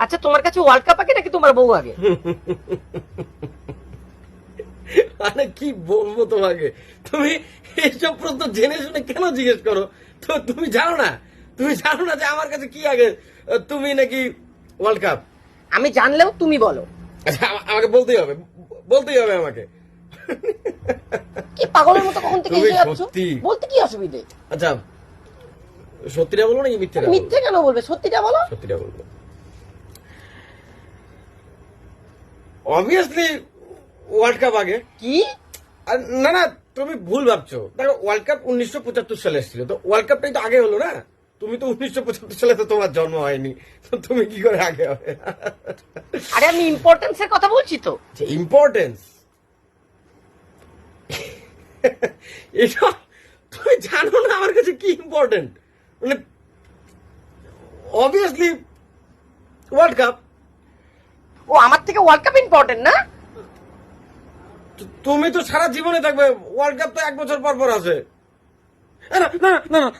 আচ্ছা তোমার কাছে ওয়ার্ল্ড কাপ আগে নাকি তোমার বউ আগে? মানে কি বলবো তোমাকে, তুমি এইসব প্রশ্ন জেনে শুনে কেন জিজ্ঞেস করো? তো তুমি জানো না যে আমার কাছে কি আগে, তুমি নাকি ওয়ার্ল্ড কাপ? আমি জানলেও তুমি বলো। আচ্ছা আমাকে বলতেই হবে আমাকে। কি পাগলের মতো কখন থেকে তুমি এসে যাচ্ছ? সত্যি। বলতে কি অসুবিধে? আচ্ছা সত্যিটা বলবো নাকি মিথ্যেটা? মিথ্যে কেন বলবে, সত্যিটা বলো। সত্যিটা বলবো। অবভিয়াসলি ওয়ার্ল্ড কাপ আগে। কি? আর না তুমি ভুল ভাবছো। দেখো ওয়ার্ল্ড কাপ 1975 সালে এসেছিল, তো ওয়ার্ল্ড কাপটাই তো আগে হলো না। তুমি তো 1975 সালে তো তোমার জন্ম হয়নি, তো তুমি কি করে আগে হবে? আরে আমি ইম্পর্টেন্স এর কথা বলছি তো। ইম্পর্টেন্স এটা তুমি জানো না আমার কাছে কি ইম্পর্টেন্ট? মানে অবভিয়াসলি ওয়ার্ল্ড কাপ। ও আমার থেকে ওয়ার্ল্ড কাপ ইম্পর্টেন্ট না? তুমি তো সারা জীবনে থাকবে, ওয়ার্ল্ড কাপ তো 1 বছর পর পর আছে। না না না না